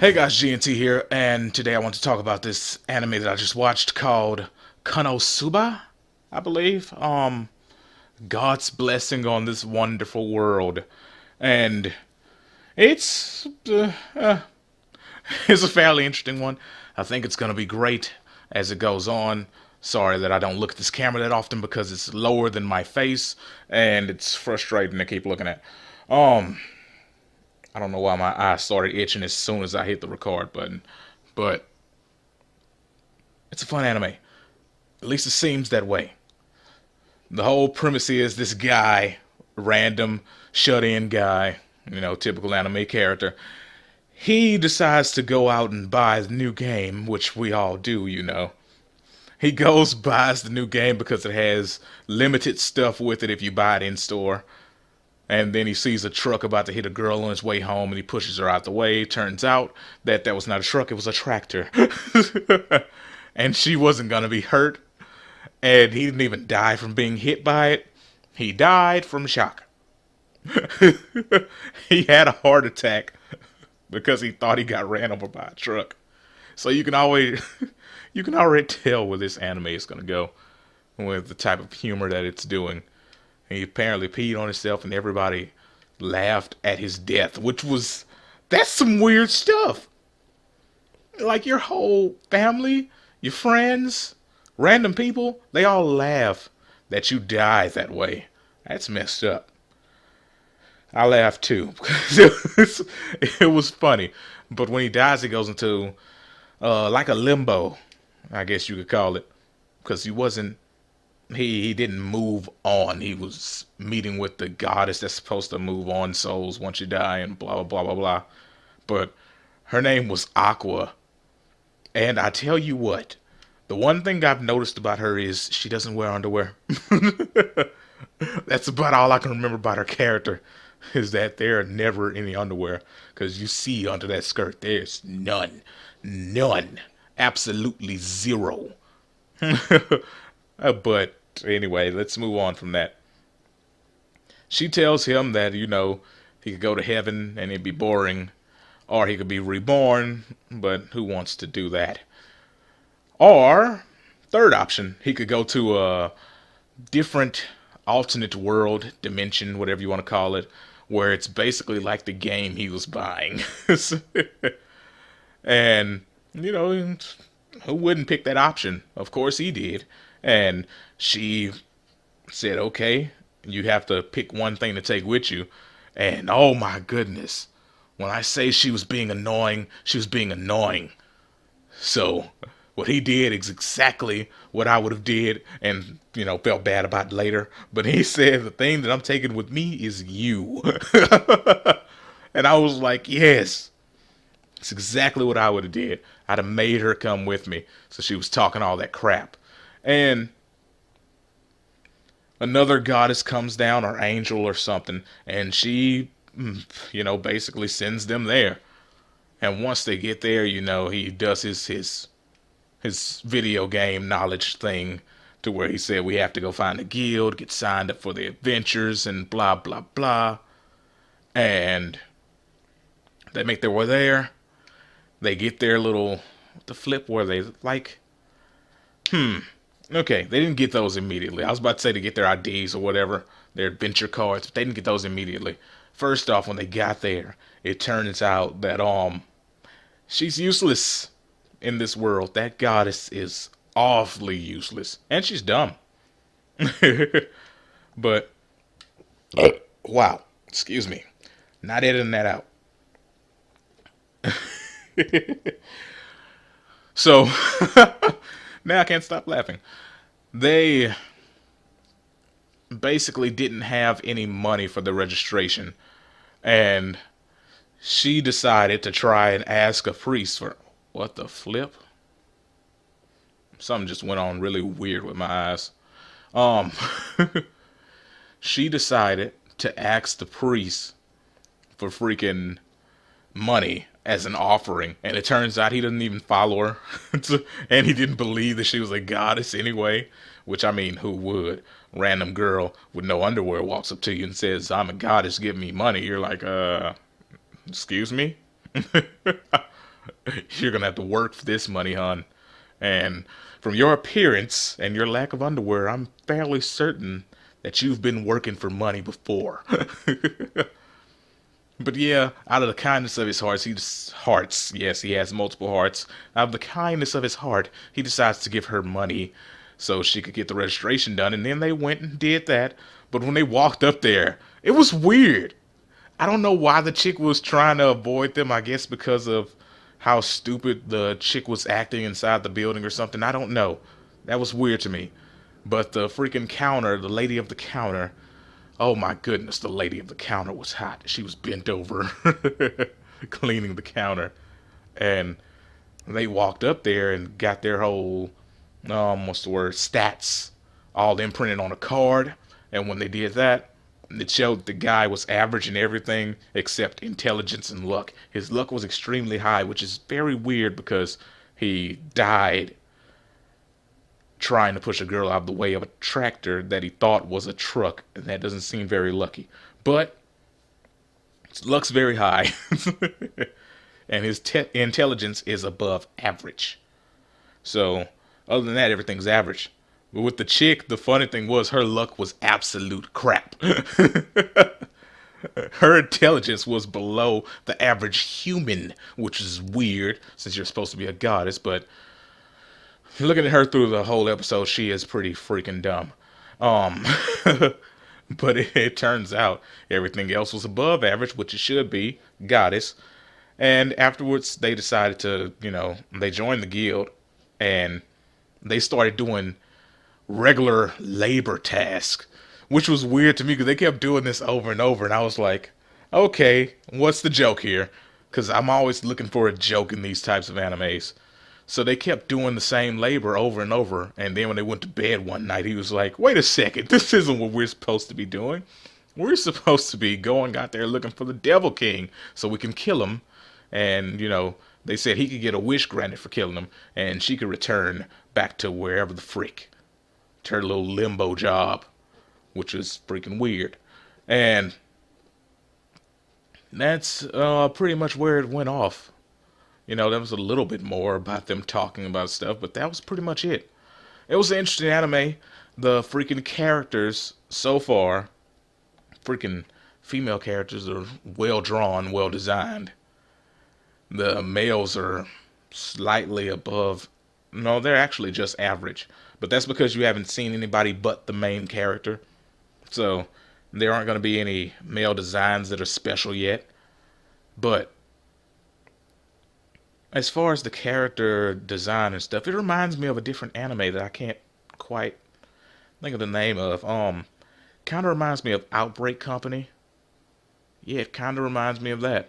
Hey guys, GNT here, and today I want to talk about this anime that I just watched called KonoSuba, I believe. God's blessing on this wonderful world, and it's it's a fairly interesting one. I think it's gonna be great as it goes on. Sorry that I don't look at this camera that often because it's lower than my face, and it's frustrating to keep looking at. Um, I don't know why my eyes started itching as soon as I hit the record button, but it's a fun anime. At least it seems that way. The whole premise is this guy, random, shut-in guy, typical anime character. He decides to go out and buy the new game, which we all do. He goes, buys the new game because it has limited stuff with it if you buy it in store. And then he sees a truck about to hit a girl on his way home and he pushes her out the way. Turns out that was not a truck, it was a tractor. And she wasn't going to be hurt. And he didn't even die from being hit by it. He died from shock. He had a heart attack because he thought he got ran over by a truck. So you can already tell where this anime is going to go with the type of humor that it's doing. He apparently peed on himself and everybody laughed at his death, that's some weird stuff. Like your whole family, your friends, random people, they all laugh that you die that way. That's messed up. I laughed too because it was funny. But when he dies, he goes into like a limbo, I guess you could call it, because he didn't move on. He was meeting with the goddess that's supposed to move on souls once you die and blah blah blah blah blah. But her name was Aqua, and I tell you what, the one thing I've noticed about her is she doesn't wear underwear. That's about all I can remember about her character, is that there are never any underwear, because you see under that skirt there's none, absolutely zero. But anyway, let's move on from that. She tells him that, he could go to heaven and it'd be boring, or he could be reborn, but who wants to do that? Or, third option, he could go to a different alternate world, dimension, whatever you want to call it, where it's basically like the game he was buying. And, who wouldn't pick that option? Of course he did. And she said, okay, you have to pick one thing to take with you. And oh my goodness, when I say she was being annoying, she was being annoying. So what he did is exactly what I would have did and, felt bad about later. But he said, the thing that I'm taking with me is you. And I was like, yes, it's exactly what I would have did. I'd have made her come with me. So she was talking all that crap. And another goddess comes down, or angel or something, and she, basically sends them there. And once they get there, he does his video game knowledge thing, to where he said we have to go find a guild, get signed up for the adventures, and blah blah blah. And they make their way there. They get their little, the flip where they like, okay, they didn't get those immediately. I was about to say to get their IDs or whatever, their adventure cards, but they didn't get those immediately. First off, when they got there, it turns out that she's useless in this world. That goddess is awfully useless, and she's dumb. But wow, excuse me, not editing that out. So now I can't stop laughing. They basically didn't have any money for the registration, and she decided to try and ask a priest for, what the flip? Something just went on really weird with my eyes. She decided to ask the priest for freaking money as an offering, and it turns out he doesn't even follow her. And he didn't believe that she was a goddess anyway, which, I mean, who would? Random girl with no underwear walks up to you and says, I'm a goddess, give me money. You're like, excuse me? You're gonna have to work for this money, hon. And from your appearance and your lack of underwear, I'm fairly certain that you've been working for money before. But yeah, out of the kindness of his hearts, yes, he has multiple hearts. Out of the kindness of his heart, he decides to give her money so she could get the registration done, and then they went and did that. But when they walked up there, it was weird. I don't know why the chick was trying to avoid them. I guess because of how stupid the chick was acting inside the building or something. I don't know. That was weird to me. But the freaking counter, the lady of the counter, oh my goodness, the lady of the counter was hot. She was bent over cleaning the counter. And they walked up there and got their whole, what's the word, stats all imprinted on a card. And when they did that, it showed the guy was average in everything except intelligence and luck. His luck was extremely high, which is very weird because he died trying to push a girl out of the way of a tractor that he thought was a truck, and that doesn't seem very lucky. But his luck's very high, and his intelligence is above average. So, other than that, everything's average. But with the chick, the funny thing was her luck was absolute crap. Her intelligence was below the average human, which is weird since you're supposed to be a goddess, but looking at her through the whole episode, she is pretty freaking dumb. Um, but it turns out everything else was above average, which it should be, goddess. And afterwards, they decided to, they joined the guild and they started doing regular labor tasks, which was weird to me because they kept doing this over and over. And I was like, okay, what's the joke here? Because I'm always looking for a joke in these types of animes. So they kept doing the same labor over and over. And then when they went to bed one night, he was like, wait a second, this isn't what we're supposed to be doing. We're supposed to be going out there looking for the Devil King so we can kill him. And, they said he could get a wish granted for killing him. And she could return back to wherever the frick. To her little limbo job. Which is freaking weird. And that's pretty much where it went off. There was a little bit more about them talking about stuff, but that was pretty much it. It was an interesting anime. The freaking characters so far, freaking female characters are well drawn, well designed. The males are slightly above. No, they're actually just average. But that's because you haven't seen anybody but the main character. So there aren't going to be any male designs that are special yet. But as far as the character design and stuff, it reminds me of a different anime that I can't quite think of the name of. Kind of reminds me of Outbreak Company. Yeah, it kind of reminds me of that.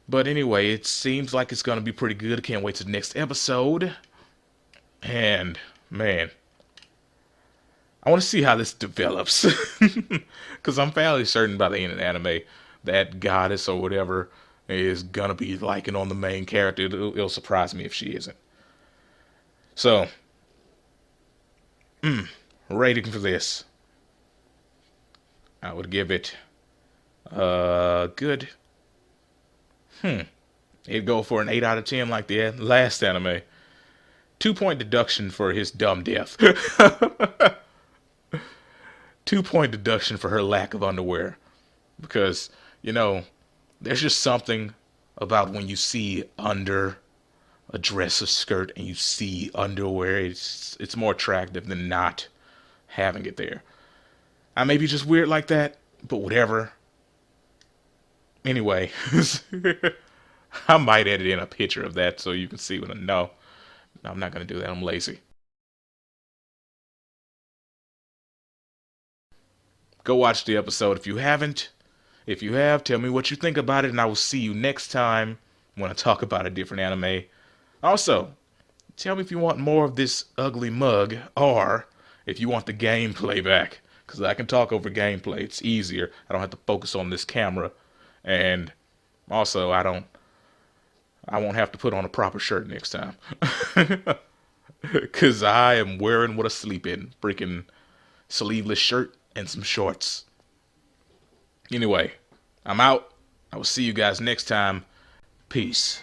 But anyway, it seems like it's going to be pretty good. I can't wait to the next episode. And, man, I want to see how this develops. Because I'm fairly certain by the end of the anime that goddess or whatever is going to be liking on the main character. It'll surprise me if she isn't. So, rating for this. I would give it good. It'd go for an 8 out of 10 like the last anime. 2-point deduction for his dumb death. 2-point deduction for her lack of underwear. Because, there's just something about when you see under a dress or skirt and you see underwear. It's more attractive than not having it there. I may be just weird like that, but whatever. Anyway, I might edit in a picture of that so you can see what I know. I'm not going to do that. I'm lazy. Go watch the episode if you haven't. If you have, tell me what you think about it, and I will see you next time when I talk about a different anime. Also, tell me if you want more of this ugly mug, or if you want the gameplay back. Because I can talk over gameplay. It's easier. I don't have to focus on this camera. And also, I won't have to put on a proper shirt next time. Because I am wearing what I sleep in. Freaking sleeveless shirt and some shorts. Anyway, I'm out. I will see you guys next time. Peace.